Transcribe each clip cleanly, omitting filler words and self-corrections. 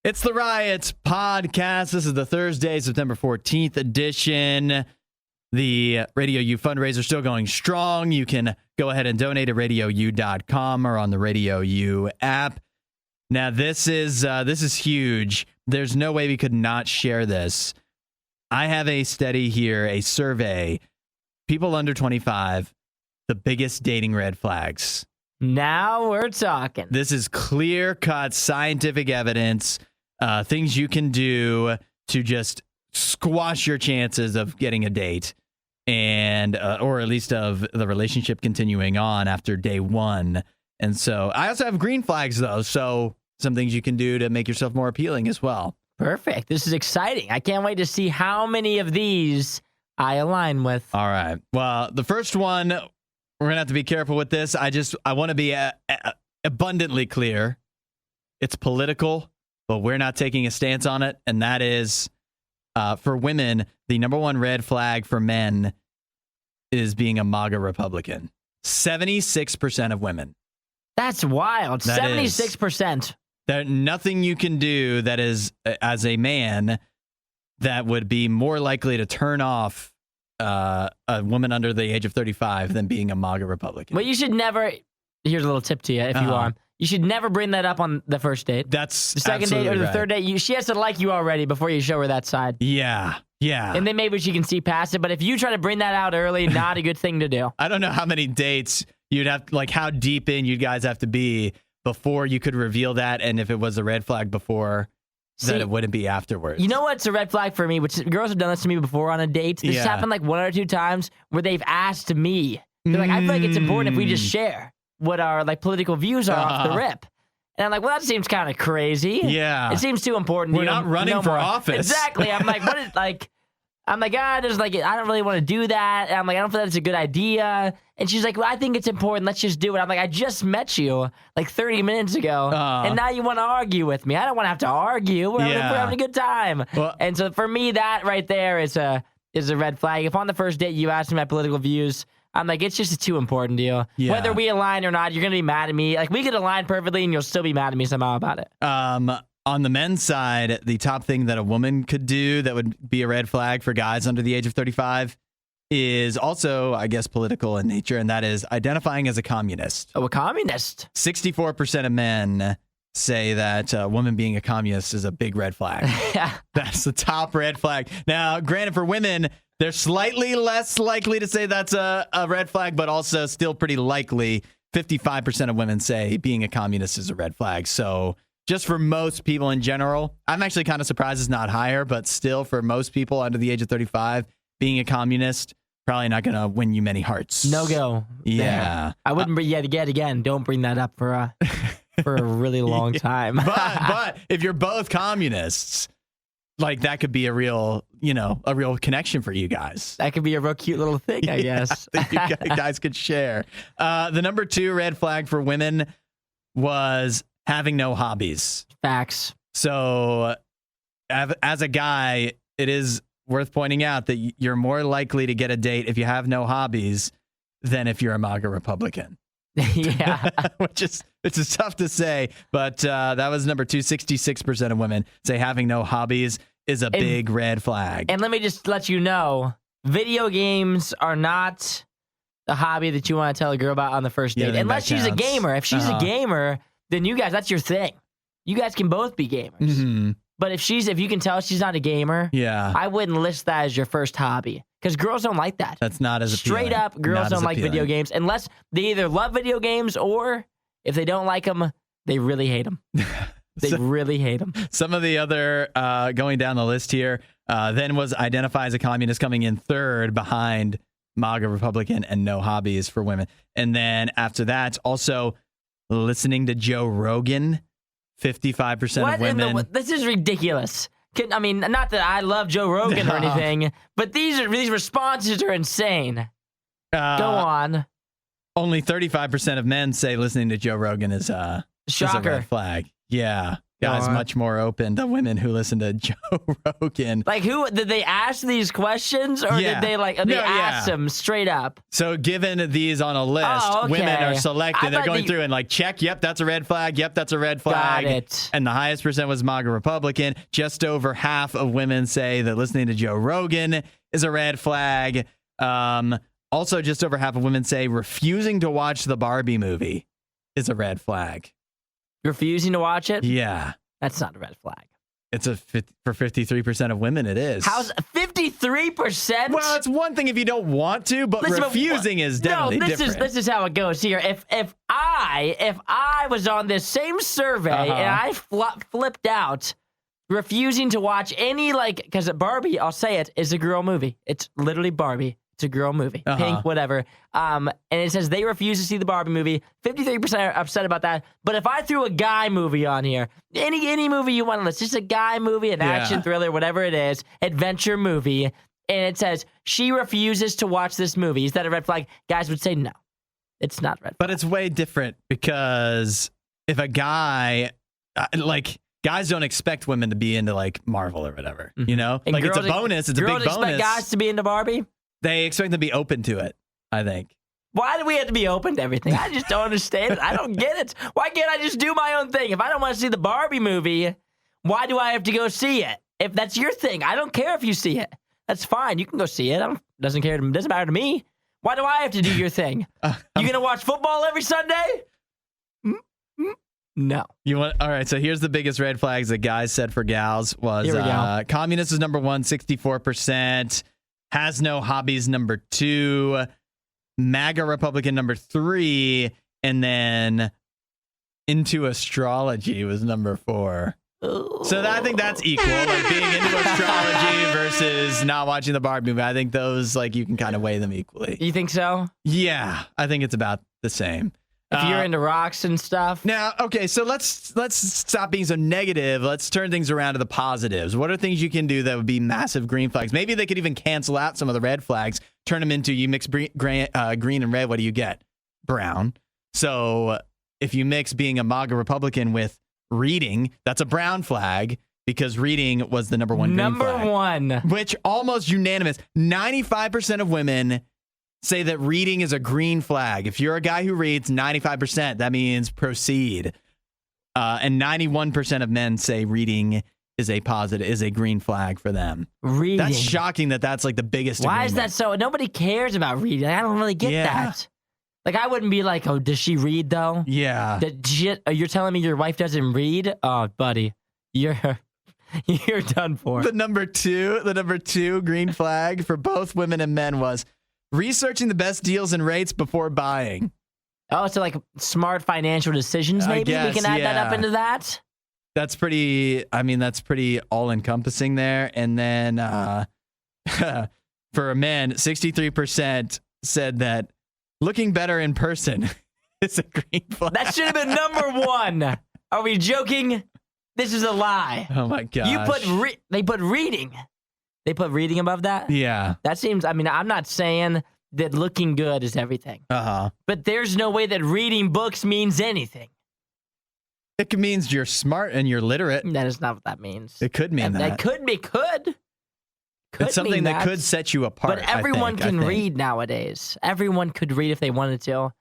It's the RIOT podcast. This is the Thursday, September 14th edition. The RadioU fundraiser still going strong. You can go ahead and donate at RadioU.com or on the RadioU app. Now, this is huge. There's no way we could not share this. I have a study here, a survey. People under 25, the biggest dating red flags. Now we're talking. This is clear-cut scientific evidence. Things you can do to just squash your chances of getting a date and or at least of the relationship continuing on after day one. And so I also have green flags, though, so some things you can do to make yourself more appealing as well. Perfect. This is exciting. I can't wait to see how many of these I align with. All right. Well, the first one, we're going to have to be careful with this. I want to be abundantly clear. It's political, but we're not taking a stance on it. And that is, for women, the number one red flag for men is being a MAGA Republican. 76% of women. That's wild. 76%. There's nothing you can do that is, as a man, that would be more likely to turn off a woman under the age of 35 than being a MAGA Republican. Well, you should never... Here's a little tip to you, if you are. You should never bring that up on the first date. That's the second date or the third date. She has to like you already before you show her that side. Yeah. And then maybe she can see past it. But if you try to bring that out early, not a good thing to do. I don't know how many dates you'd have, like how deep in you guys have to be before you could reveal that. And if it was a red flag before, that it wouldn't be afterwards. You know what's a red flag for me? Which girls have done this to me before on a date. This happened like one or two times where they've asked me. They're like, I feel like it's important if we just share what our like political views are off the rip. And I'm like, well, that seems kind of crazy. Yeah. It seems too important. We're not running for office. Exactly. I'm like, there's like, I don't really want to do that. And I'm like, I don't feel that's a good idea. And she's like, well, I think it's important. Let's just do it. I'm like, I just met you like 30 minutes ago. And now you want to argue with me. I don't want to have to argue. We're having a good time. Well, and so for me, that right there is a red flag. If on the first date you ask me my political views, I'm like, it's just a too important deal. Yeah. Whether we align or not, you're going to be mad at me. Like, we could align perfectly, and you'll still be mad at me somehow about it. On the men's side, the top thing that a woman could do that would be a red flag for guys under the age of 35 is also, I guess, political in nature, and that is identifying as a communist. Oh, a communist. 64% of men say that a woman being a communist is a big red flag. Yeah. That's the top red flag. Now, granted, for women, they're slightly less likely to say that's a red flag, but also still pretty likely. 55% of women say being a communist is a red flag. So just for most people in general, I'm actually kind of surprised it's not higher, but still for most people under the age of 35, being a communist, probably not going to win you many hearts. No go. Yeah. I wouldn't yet again. Don't bring that up for a really long time. But if you're both communists, like that could be a real connection for you guys. That could be a real cute little thing, I guess. That you guys could share. The number 2 red flag for women was having no hobbies. Facts. So as a guy, it is worth pointing out that you're more likely to get a date if you have no hobbies than if you're a MAGA Republican. Yeah. which is tough to say, but that was number 2. 66% of women say having no hobbies is a big red flag. And let me just let you know, video games are not a hobby that you want to tell a girl about on the first date. Unless she's a gamer. If she's a gamer, then you guys, that's your thing. You guys can both be gamers. Mm-hmm. But if you can tell she's not a gamer, I wouldn't list that as your first hobby. Because girls don't like that. That's not as appealing. Straight up, girls don't like video games unless they either love video games or if they don't like them, they really hate them. Really hate them. Some of the other, going down the list here, then was identify as a communist coming in third behind MAGA Republican and no hobbies for women. And then after that, also listening to Joe Rogan, 55% of women. This is ridiculous. I mean, not that I love Joe Rogan or anything, but these responses are insane. Go on. Only 35% of men say listening to Joe Rogan is a red flag. Yeah. Guys much more open to women who listen to Joe Rogan. Like, who did they ask these questions, or did they ask them straight up? So, given these on a list, women are selected. They're going through and like, check. Yep, that's a red flag. Yep, that's a red flag. Got it. And the highest percent was MAGA Republican. Just over half of women say that listening to Joe Rogan is a red flag. Also, just over half of women say refusing to watch the Barbie movie is a red flag. Refusing to watch it? Yeah. That's not a red flag. It's for 53% of women, it is. How's 53%? Well, it's one thing if you don't want to, but refusing is definitely different. This is how it goes here. If I was on this same survey and I flipped out, refusing to watch any, because Barbie, I'll say it, is a girl movie. It's literally Barbie. It's a girl movie. Pink, whatever. And it says they refuse to see the Barbie movie. 53% are upset about that. But if I threw a guy movie on here, any movie you want to list, just a guy movie, an action thriller, whatever it is, adventure movie, and it says she refuses to watch this movie, is that a red flag? Guys would say no. It's not red flag. But it's way different because if a guy, guys don't expect women to be into Marvel or whatever, you know? And it's a bonus. It's a big bonus. Girls expect guys to be into Barbie? They expect them to be open to it, I think. Why do we have to be open to everything? I just don't understand it. I don't get it. Why can't I just do my own thing? If I don't want to see the Barbie movie, why do I have to go see it? If that's your thing, I don't care if you see it. That's fine. You can go see it. Doesn't matter to me. Why do I have to do your thing? You gonna watch football every Sunday? No. All right, so here's the biggest red flags that guys said for gals was communist is number 1, 64%. Has no hobbies, number 2. MAGA Republican, number 3. And then into astrology was number 4. Ooh. So I think that's equal. Being into astrology versus not watching the Barbie movie. I think those, you can kind of weigh them equally. You think so? Yeah, I think it's about the same. If you're into rocks and stuff. Now, okay, so let's stop being so negative. Let's turn things around to the positives. What are things you can do that would be massive green flags? Maybe they could even cancel out some of the red flags, turn them into, you mix green and red, what do you get? Brown. So if you mix being a MAGA Republican with reading, that's a brown flag because reading was the number 1 green flag. Number 1. Which almost unanimous. 95% of women say that reading is a green flag. If you're a guy who reads, 95%, that means proceed. And 91% of men say reading is a green flag for them. Reading. That's shocking that's the biggest Why agreement. is that so? Nobody cares about reading. I don't really get that. I wouldn't be like, oh, does she read though? Yeah. You're telling me your wife doesn't read? Oh, buddy, you're done for. The number two green flag for both women and men was researching the best deals and rates before buying. Oh, so smart financial decisions, maybe? We can add that up into that? That's pretty all-encompassing there. And then for men, 63% said that looking better in person is a green flag. That should have been number 1. Are we joking? This is a lie. Oh, my gosh. They put reading. They put reading above that? Yeah. That seems, I'm not saying that looking good is everything. But there's no way that reading books means anything. It means you're smart and you're literate. That is not what that means. It could mean that. It could. It's something that could set you apart. But everyone can read nowadays. Everyone could read if they wanted to.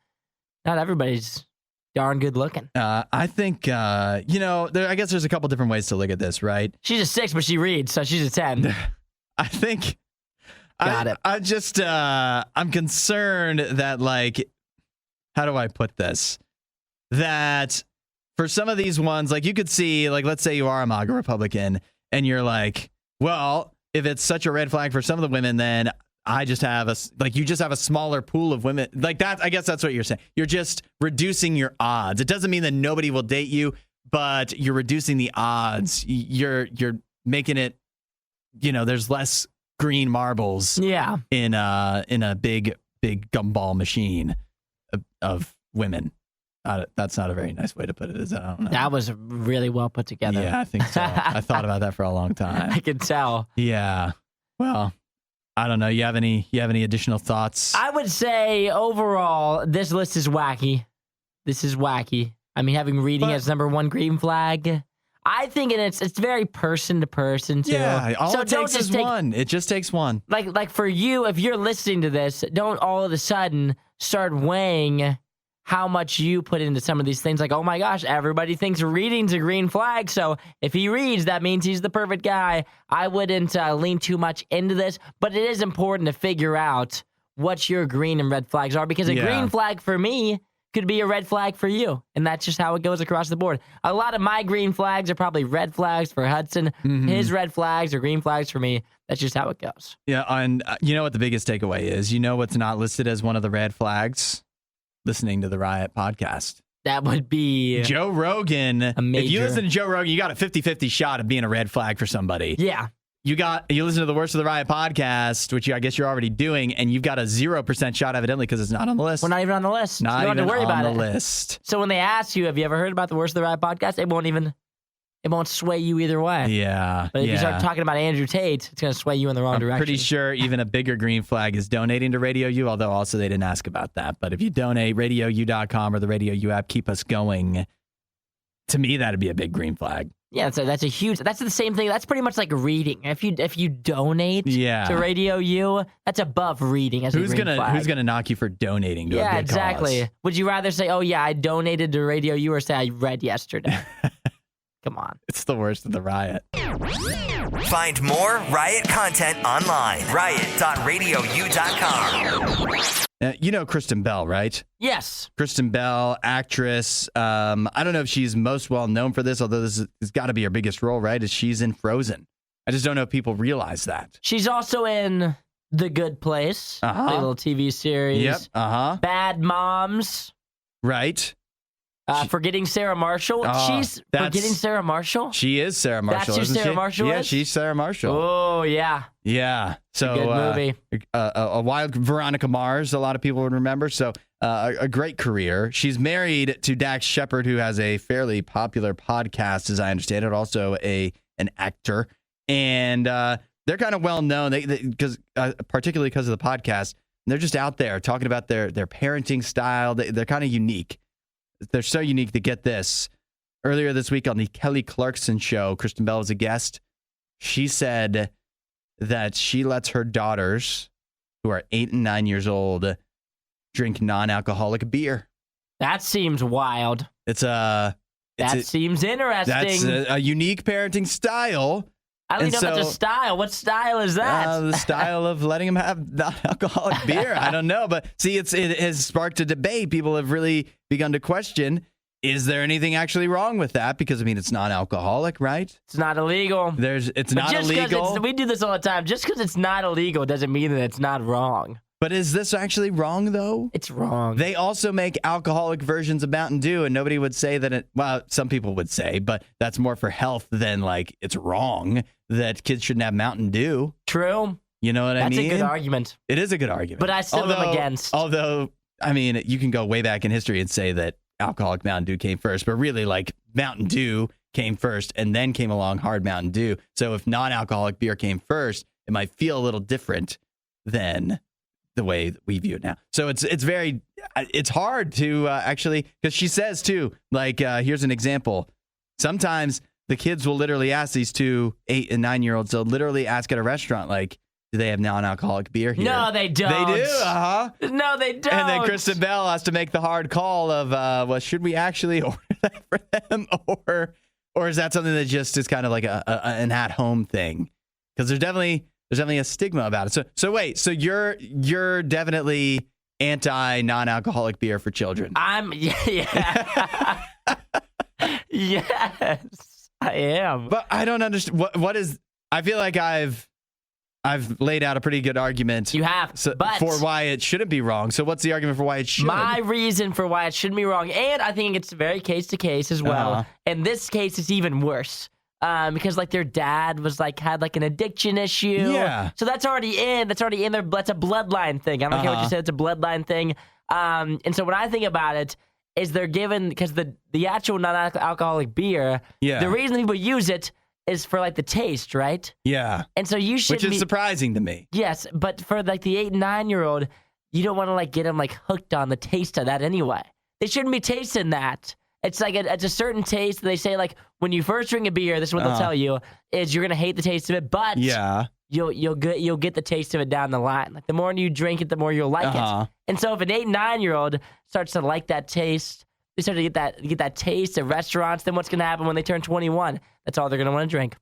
Not everybody's darn good looking. I think, I guess there's a couple different ways to look at this, right? She's a 6, but she reads, so she's a 10. I think. Got it. I just, I'm concerned that, how do I put this? That for some of these ones, you could see, let's say you are a MAGA Republican, and you're like, well, if it's such a red flag for some of the women, then I just have you just have a smaller pool of women that. I guess that's what you're saying. You're just reducing your odds. It doesn't mean that nobody will date you, but you're reducing the odds. You're making it, there's less green marbles. Yeah. In a big gumball machine of women. That's not a very nice way to put it, is it? I don't know. That was really well put together. Yeah, I think so. I thought about that for a long time. I can tell. Yeah. Well, I don't know. You have any additional thoughts? I would say overall, this list is wacky. This is wacky. Having reading as number 1 green flag, I think it's very person to person too. Yeah, all so it takes is one. It just takes one. Like for you, if you're listening to this, don't all of a sudden start weighing how much you put into some of these things. Like, oh my gosh, everybody thinks reading's a green flag, so if he reads, that means he's the perfect guy. I wouldn't lean too much into this, but it is important to figure out what your green and red flags are, because a green flag for me could be a red flag for you, and that's just how it goes across the board. A lot of my green flags are probably red flags for Hudson. His red flags are green flags for me. That's just how it goes. Yeah, and you know what the biggest takeaway is? You know what's not listed as one of the red flags? Listening to the RIOT podcast. That would be Joe Rogan. If you listen to Joe Rogan, you got a 50-50 shot of being a red flag for somebody. Yeah. You listen to the Worst of the RIOT podcast, which I guess you're already doing, and you've got a 0% shot evidently because it's not on the list. We're not even on the list. Not you don't even have to worry on about the it. list. So when they ask you, have you ever heard about the Worst of the RIOT podcast? It won't sway you either way. Yeah. But if you start talking about Andrew Tate, it's going to sway you in the wrong direction. I'm pretty sure even a bigger green flag is donating to RadioU, although also they didn't ask about that. But if you donate, RadioU.com or the RadioU app, keep us going. To me, that'd be a big green flag. Yeah, that's the same thing. That's pretty much like reading. If you donate to RadioU, that's above reading as a green flag. Who's gonna knock you for donating to a good exactly. cause? Would you rather say, oh yeah, I donated to RadioU, or say I read yesterday? Come on. It's the worst of the RIOT. Find more RIOT content online. riot.radiou.com. You know Kristen Bell, right? Yes. Kristen Bell, actress. I don't know if she's most well known for this, although this has got to be her biggest role, right? Is she's in Frozen. I just don't know if people realize that. She's also in The Good Place, a little TV series. Yep. Bad Moms. Right. Forgetting Sarah Marshall. She's forgetting Sarah Marshall? She is Sarah Marshall. That's who Sarah Marshall is? Yeah, she's Sarah Marshall. Oh, yeah. Yeah. So, good movie. A wild Veronica Mars, a lot of people would remember. So, a great career. She's married to Dax Shepard, who has a fairly popular podcast, as I understand it, also an actor. And they're kind of well known, particularly because of the podcast. They're just out there talking about their parenting style. They're kind of unique. They're so unique to get this. Earlier this week on the Kelly Clarkson show, Kristen Bell was a guest. She said that she lets her daughters, who are 8 and 9 years old, drink non-alcoholic beer. That seems wild. That seems interesting. That's a unique parenting style. I don't even know if that's a style. What style is that? The style of letting them have non-alcoholic beer. I don't know. But see, it has sparked a debate. People have really begun to question, is there anything actually wrong with that? Because, I mean, it's non-alcoholic, right? It's not illegal. It's not illegal. We do this all the time. Just because it's not illegal doesn't mean that it's not wrong. But is this actually wrong, though? It's wrong. They also make alcoholic versions of Mountain Dew, and nobody would say that some people would say, but that's more for health than, like, it's wrong that kids shouldn't have Mountain Dew. True. You know what I mean? That's a good argument. It is a good argument. But I still am against. Although, I mean, you can go way back in history and say that alcoholic Mountain Dew came first, but really, like, Mountain Dew came first, and then came along hard Mountain Dew. So if non-alcoholic beer came first, it might feel a little different than the way that we view it now. So it's hard to actually, because she says too, like, here's an example. Sometimes the kids will literally ask these 2 8 and 9 year olds, they'll literally ask at a restaurant, like, do they have non-alcoholic beer here? No, they don't. They do, No, they don't. And then Kristen Bell has to make the hard call of, well, should we actually order that for them? Or is that something that just is kind of like an at-home thing? Because there's definitely a stigma about it. So wait, so you're definitely anti non-alcoholic beer for children? Yeah. Yes, I am. But I don't understand what is. I feel like I've laid out a pretty good argument. You have, but for why it shouldn't be wrong. So what's the argument for why it should? My reason for why it shouldn't be wrong, and I think it's very case to case as well. And this case is even worse. Because like their dad was like had like an addiction issue. Yeah. So that's already in there. That's a bloodline thing. I don't care what you said. It's a bloodline thing. And so when I think about it, is they're given, because the actual non-alcoholic beer, the reason people use it is for like the taste, right? Yeah. And so you should, which is surprising to me. Yes, but for like the 8 and 9 year old, you don't want to like get them like hooked on the taste of that anyway. They shouldn't be tasting that. It's like it's a certain taste. They say like when you first drink a beer, this is what they'll tell you is you're gonna hate the taste of it, but you'll get the taste of it down the line. Like the more you drink it, the more you'll like it. And so if an 8, 9-year-old starts to like that taste, they start to get that taste at restaurants. Then what's gonna happen when they turn 21? That's all they're gonna want to drink.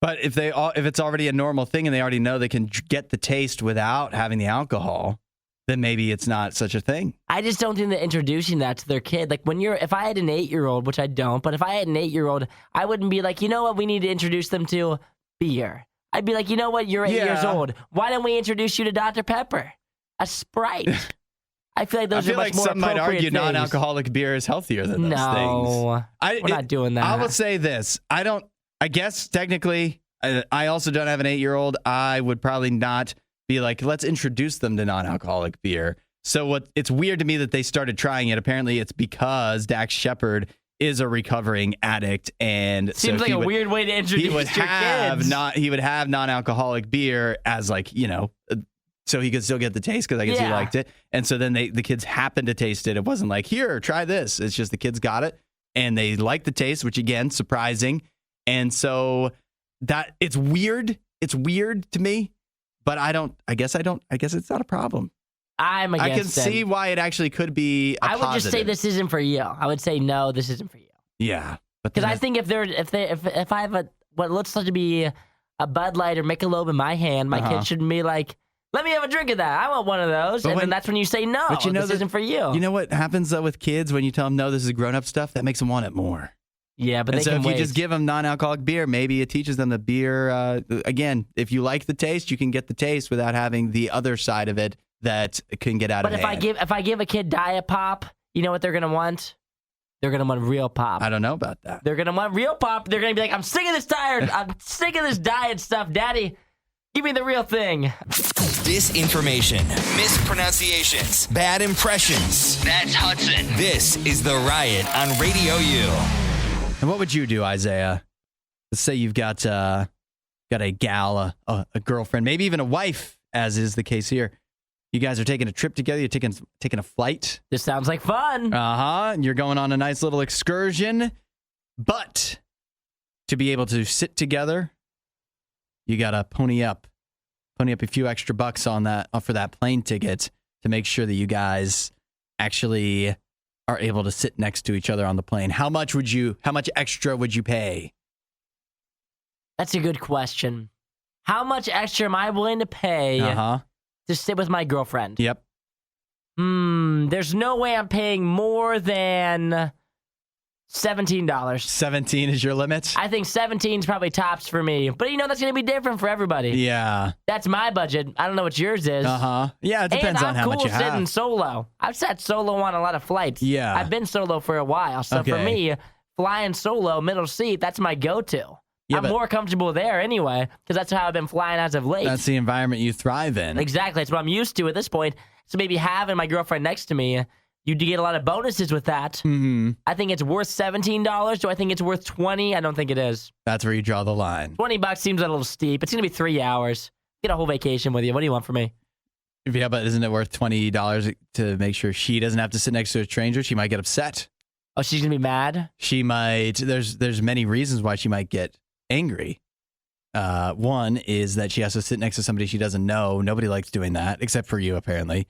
But if it's already a normal thing and they already know they can get the taste without having the alcohol, then maybe it's not such a thing. I just don't think that introducing that to their kid, like if I had an 8-year-old, which I don't, but if I had an 8-year-old, I wouldn't be like, you know what, we need to introduce them to beer. I'd be like, you know what, you're 8 years old. Why don't we introduce you to Dr. Pepper, a Sprite? I feel like those are much more appropriate some might argue things. Non-alcoholic beer is healthier than those things. We're not doing that. I will say this. I guess technically, I also don't have an 8-year-old. I would probably not be like, let's introduce them to non-alcoholic beer. So it's weird to me that they started trying it. Apparently, it's because Dax Shepard is a recovering addict, and seems like a weird way to introduce your kids. He would have non-alcoholic beer as so he could still get the taste because I guess he liked it. And so then the kids happened to taste it. It wasn't like, here, try this. It's just the kids got it and they liked the taste, which again, surprising. And so that it's weird. It's weird to me. But I guess it's not a problem. I'm against it. I can see why it actually could be a I would positive. just say this isn't for you. I would say no, this isn't for you. Yeah. Because I think if I have what looks like to be a Bud Light or Michelob in my hand, my kid shouldn't be like, let me have a drink of that. I want one of those. Then that's when you say no, but this isn't for you. You know what happens though with kids when you tell them no, this is grown-up stuff? That makes them want it more. Yeah, but if you just give them non-alcoholic beer, maybe it teaches them the beer. Again, if you like the taste, you can get the taste without having the other side of it that can get out of hand. But if I give a kid Diet Pop, you know what they're gonna want? They're gonna want real pop. I don't know about that. They're gonna want real pop. They're gonna be like, I'm sick of this I'm sick of this diet stuff, Daddy. Give me the real thing. Disinformation, mispronunciations, bad impressions. That's Hudson. This is The Riot on Radio U. And what would you do, Isaiah? Let's say you've got a gal, a girlfriend, maybe even a wife, as is the case here. You guys are taking a trip together. You're taking a flight. This sounds like fun. And you're going on a nice little excursion. But to be able to sit together, you got to pony up a few extra bucks on that for that plane ticket to make sure that you guys actually are able to sit next to each other on the plane. How much extra would you pay? That's a good question. How much extra am I willing to pay to sit with my girlfriend? Yep. There's no way I'm paying more than $17. 17 is your limit? I think 17 is probably tops for me. But that's going to be different for everybody. Yeah. That's my budget. I don't know what yours is. Yeah, it depends on how much you have. I'm cool sitting solo. I've sat solo on a lot of flights. Yeah. I've been solo for a while. So for me, flying solo, middle seat, that's my go-to. Yeah, I'm more comfortable there anyway, because that's how I've been flying as of late. That's the environment you thrive in. Exactly. That's what I'm used to at this point. So maybe having my girlfriend next to me, you do get a lot of bonuses with that. Mm-hmm. I think it's worth $17. Do I think it's worth $20? I don't think it is. That's where you draw the line. $20 seems a little steep. It's going to be 3 hours. Get a whole vacation with you. What do you want from me? Yeah, but isn't it worth $20 to make sure she doesn't have to sit next to a stranger? She might get upset. Oh, she's going to be mad? She might. There's many reasons why she might get angry. One is that she has to sit next to somebody she doesn't know. Nobody likes doing that, except for you, apparently.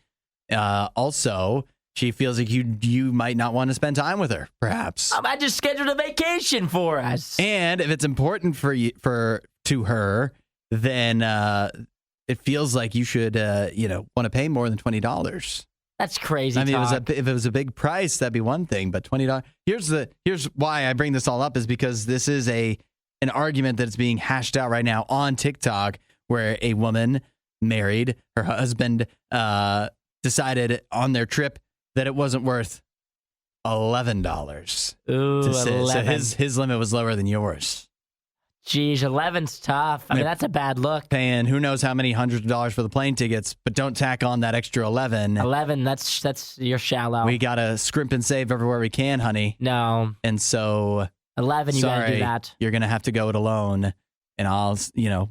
Also, she feels like you might not want to spend time with her, perhaps. I just scheduled a vacation for us. And if it's important to her, then it feels like you should want to pay more than $20. That's crazy. I mean, if it was a big price, that'd be one thing. But $20. Here's why I bring this all up is because this is an argument that's being hashed out right now on TikTok, where a woman married, her husband decided on their trip that it wasn't worth $11. Ooh, to sit. 11. So his limit was lower than yours. Geez, 11's tough. I mean, that's a bad look. Paying who knows how many hundreds of dollars for the plane tickets, but don't tack on that extra 11. 11, that's you're shallow. We gotta scrimp and save everywhere we can, honey. No. And so 11, you gotta do that. You're gonna have to go it alone, and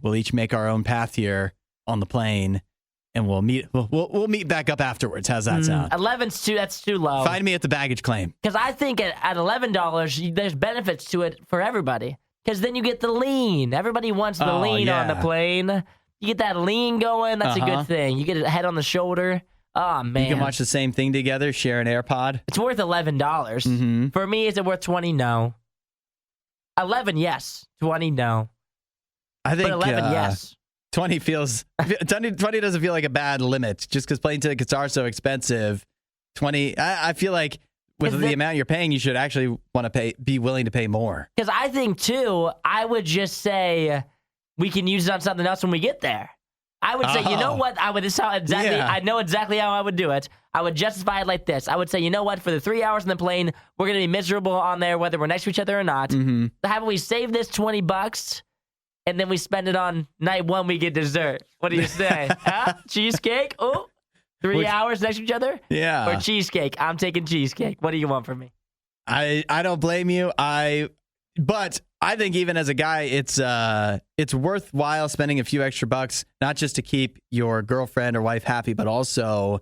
we'll each make our own path here on the plane. and we'll meet back up afterwards. How's that sound? 11's that's too low. Find me at the baggage claim. Because I think at $11, there's benefits to it for everybody. Because then you get the lean. Everybody wants the lean on the plane. You get that lean going. That's a good thing. You get a head on the shoulder. Oh, man. You can watch the same thing together, share an AirPod. It's worth $11. For me, is it worth 20? No. 11, yes. 20, no. I think but 11, yes. 20 doesn't feel like a bad limit just because plane tickets are so expensive. 20, I feel like with the amount you're paying, you should actually be willing to pay more. Because I think, too, I would just say we can use it on something else when we get there. I would say, you know what? I know exactly how I would do it. I would justify it like this. I would say, you know what? For the 3 hours on the plane, we're going to be miserable on there, whether we're next to each other or not. How about we save this $20 and then we spend it on night one, we get dessert. What do you say? Cheesecake? Oh, 3 hours next to each other? Yeah. Or cheesecake? I'm taking cheesecake. What do you want from me? I don't blame you. But I think even as a guy, it's worthwhile spending a few extra bucks, not just to keep your girlfriend or wife happy, but also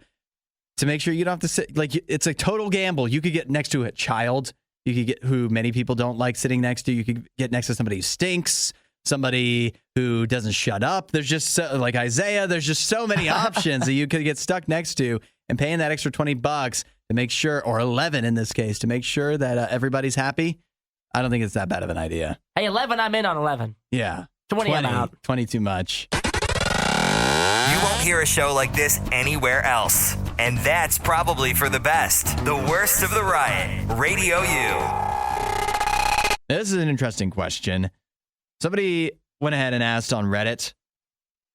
to make sure you don't have to sit. Like, it's a total gamble. You could get next to a child. You could get who many people don't like sitting next to. You could get next to somebody who stinks, somebody who doesn't shut up. There's just like Isaiah. There's just so many options that you could get stuck next to, and paying that extra $20 to make sure, or 11 in this case, to make sure that everybody's happy. I don't think it's that bad of an idea. Hey, 11, I'm in on 11. Yeah. 20, I'm out. 20 too much. You won't hear a show like this anywhere else. And that's probably for the best. The worst of the riot. Radio U. This is an interesting question. Somebody went ahead and asked on Reddit.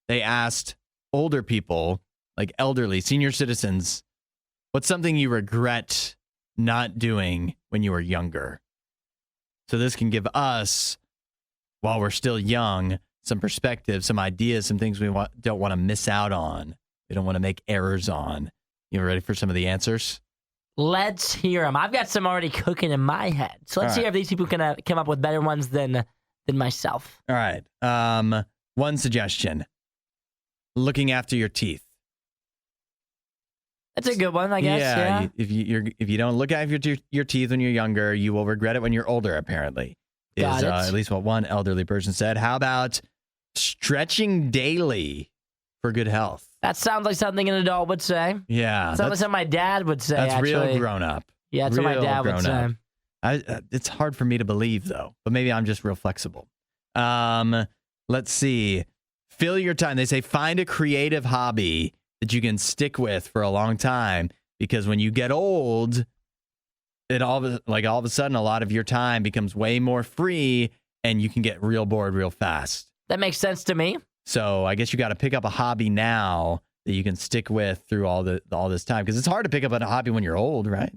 They asked older people, like elderly, senior citizens, what's something you regret not doing when you were younger? So this can give us, while we're still young, some perspective, some ideas, some things we don't want to miss out on. We don't want to make errors on. You ready for some of the answers? Let's hear them. I've got some already cooking in my head. So let's hear if these people can come up with better ones than myself. All right. One suggestion. Looking after your teeth. That's a good one, I guess. Yeah. If you don't look after your teeth when you're younger, you will regret it when you're older. Apparently, Got it. At least what one elderly person said. How about stretching daily for good health? That sounds like something an adult would say. Yeah, sounds like something my dad would say. That's actually. real grown up. Yeah, that's what my dad would say. It's hard for me to believe though, but maybe I'm just real flexible. Let's see. Fill your time. They say find a creative hobby that you can stick with for a long time, because when you get old, all of a sudden a lot of your time becomes way more free and you can get real bored real fast. That makes sense to me. So I guess you got to pick up a hobby now that you can stick with through all this time, because it's hard to pick up a hobby when you're old, right?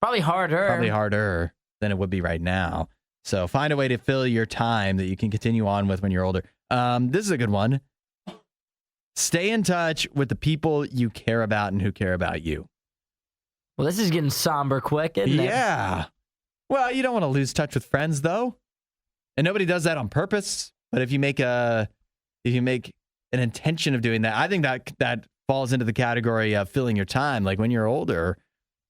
Probably harder than it would be right now. So find a way to fill your time that you can continue on with when you're older. This is a good one. Stay in touch with the people you care about and who care about you. Well, this is getting somber quick, isn't it? Yeah. Well, you don't want to lose touch with friends, though. And nobody does that on purpose. But if you make an intention of doing that, I think that falls into the category of filling your time. Like when you're older,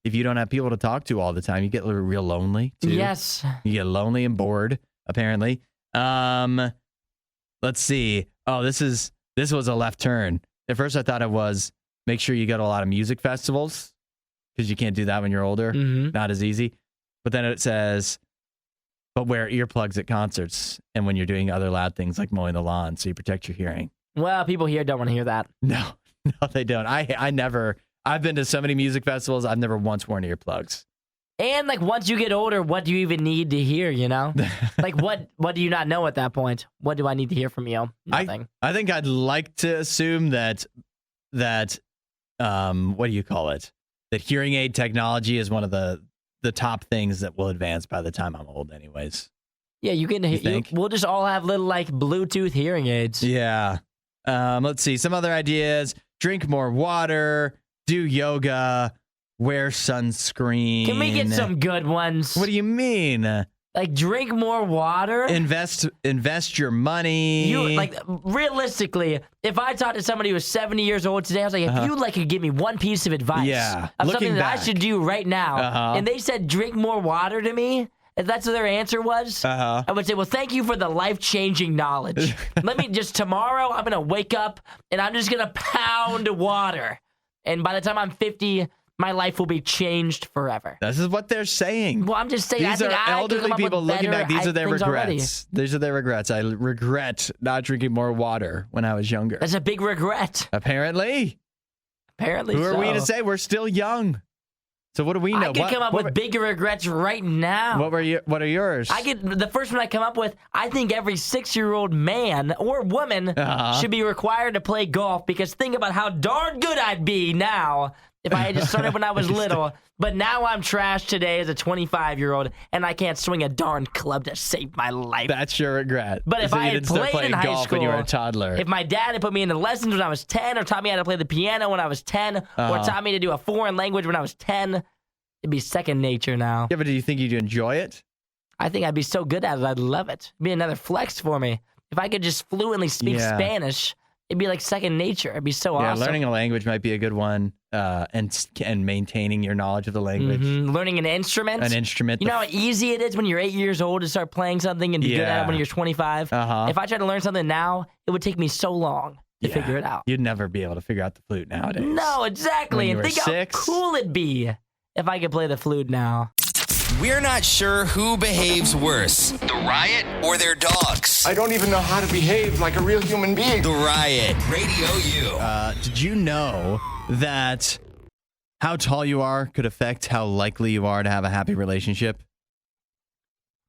if you don't have people to talk to all the time, you get real lonely, too. Yes. You get lonely and bored, apparently. Let's see. Oh, this was a left turn. At first, I thought it was make sure you go to a lot of music festivals, because you can't do that when you're older. Mm-hmm. Not as easy. But then it says, but wear earplugs at concerts and when you're doing other loud things like mowing the lawn, so you protect your hearing. Well, people here don't want to hear that. No, they don't. I've been to so many music festivals. I've never once worn earplugs. And like once you get older, what do you even need to hear, you know? Like what do you not know at that point? What do I need to hear from you? Nothing. I think I'd like to assume that what do you call it? That hearing aid technology is one of the top things that will advance by the time I'm old anyways. Yeah, you can we'll just all have little like Bluetooth hearing aids. Yeah. Let's see. Some other ideas. Drink more water, do yoga, wear sunscreen. Can we get some good ones? What do you mean? Like, drink more water? Invest your money. Realistically, if I talked to somebody who was 70 years old today, I was like, if you could give me one piece of advice of something that I should do right now, and they said drink more water to me, if that's what their answer was, I would say, well, thank you for the life-changing knowledge. Tomorrow, I'm going to wake up, and I'm just going to pound water. And by the time I'm 50, my life will be changed forever. This is what they're saying. Well, I'm just saying. These are elderly people looking back. These are their regrets. Already. These are their regrets. I regret not drinking more water when I was younger. That's a big regret. Apparently. Who are we to say? We're still young. So what do we know? I could come up with bigger regrets right now. What are yours? The first one I come up with, I think every 6-year-old man or woman should be required to play golf, because think about how darn good I'd be now if I had just started when I was little. But now I'm trash today as a 25-year-old, and I can't swing a darn club to save my life. That's your regret. But if I had played in high school, when you were a toddler, if my dad had put me into lessons when I was 10, or taught me how to play the piano when I was 10, or taught me to do a foreign language when I was 10, it'd be second nature now. Yeah, but do you think you'd enjoy it? I think I'd be so good at it, I'd love it. It'd be another flex for me. If I could just fluently speak Spanish, it'd be like second nature. It'd be so awesome. Yeah, learning a language might be a good one, and maintaining your knowledge of the language. Learning an instrument. You know how easy it is when you're 8 years old to start playing something and be good at it when you're 25? If I tried to learn something now, it would take me so long to figure it out. You'd never be able to figure out the flute nowadays. No, exactly. And think how cool it'd be if I could play the flute now. We're not sure who behaves worse, the Riot or their dogs. I don't even know how to behave like a real human being. The Riot, Radio U. Did you know that how tall you are could affect how likely you are to have a happy relationship?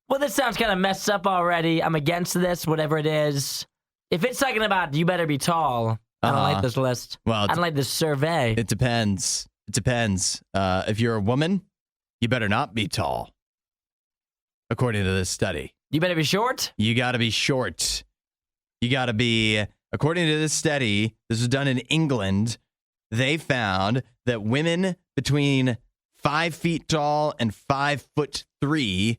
Well, this sounds kind of messed up already. I'm against this, whatever it is. If it's talking about you better be tall, I don't like this list. Well, I don't like this survey. It depends. If you're a woman, you better not be tall, according to this study. You better be short? You got to be short. You got to be, according to this study, this was done in England, they found that women between 5 feet tall and 5'3"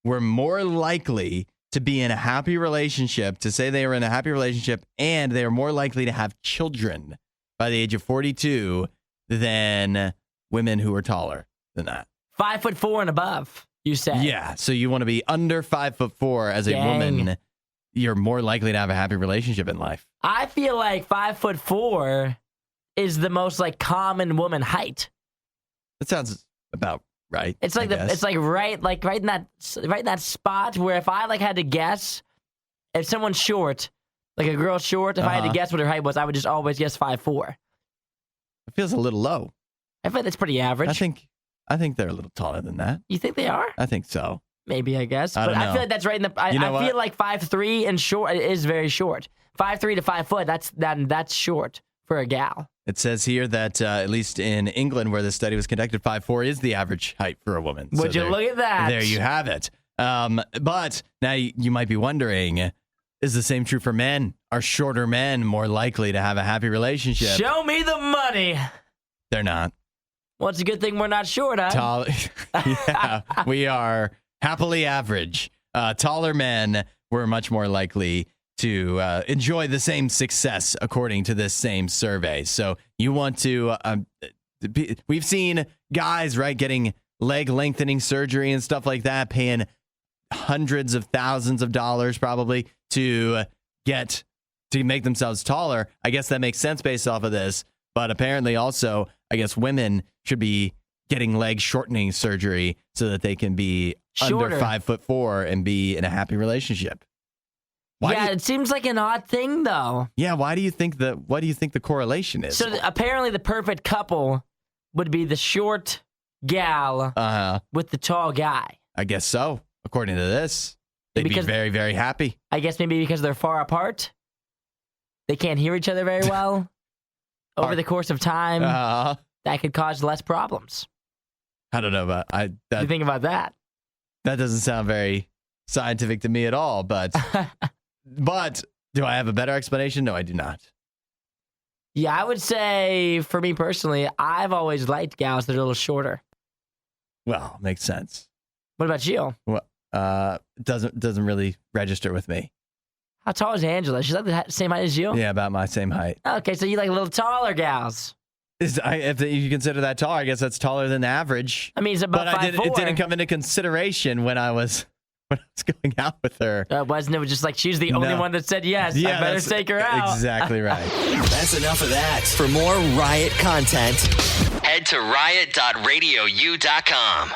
were more likely to be in a happy relationship, to say they were in a happy relationship, and they are more likely to have children by the age of 42 than women who are taller than that. 5'4" and above, you say? Yeah, so you want to be under 5'4" as a woman. You're more likely to have a happy relationship in life. I feel like 5'4" is the most common woman height. That sounds about right. It's like right in that spot where if I had to guess, if someone's short, like a girl's short, if I had to guess what her height was, I would just always guess 5'4". It feels a little low. I feel that's pretty average. I think they're a little taller than that. You think they are? I think so. Maybe, I guess. I feel like that's right in the. I feel like 5'3" and short is very short. 5'3" to 5 foot. That's short for a gal. It says here that at least in England, where this study was conducted, 5'4" is the average height for a woman. Would you look at that? There you have it. But now you might be wondering, is the same true for men? Are shorter men more likely to have a happy relationship? Show me the money. They're not. Well, it's a good thing we're not short, huh? Yeah, we are happily average. Taller men were much more likely to enjoy the same success, according to this same survey. So you want to, we've seen guys, right, getting leg lengthening surgery and stuff like that, paying hundreds of thousands of dollars probably to make themselves taller. I guess that makes sense based off of this. But apparently also, I guess women should be getting leg shortening surgery so that they can be under 5'4" and be in a happy relationship. It seems like an odd thing, though. Yeah, what do you think the correlation is? So apparently the perfect couple would be the short gal with the tall guy. I guess so. According to this, they'd be very, very happy. I guess maybe because they're far apart. They can't hear each other very well. Over the course of time, that could cause less problems. I don't know about you think about that. That doesn't sound very scientific to me at all, but but do I have a better explanation? No, I do not. Yeah, I would say for me personally, I've always liked gals that are a little shorter. Well, makes sense. What about you? Well, doesn't really register with me. How tall is Angela? She's like the same height as you? Yeah, about my same height. Okay, so you like a little taller gals. If you consider that tall, I guess that's taller than the average. I mean, it's about 5'4". It didn't come into consideration when I was going out with her. Wasn't it just like she's the only one that said yes? I better take her out. Exactly right. That's enough of that. For more Riot content, head to riot.radiou.com.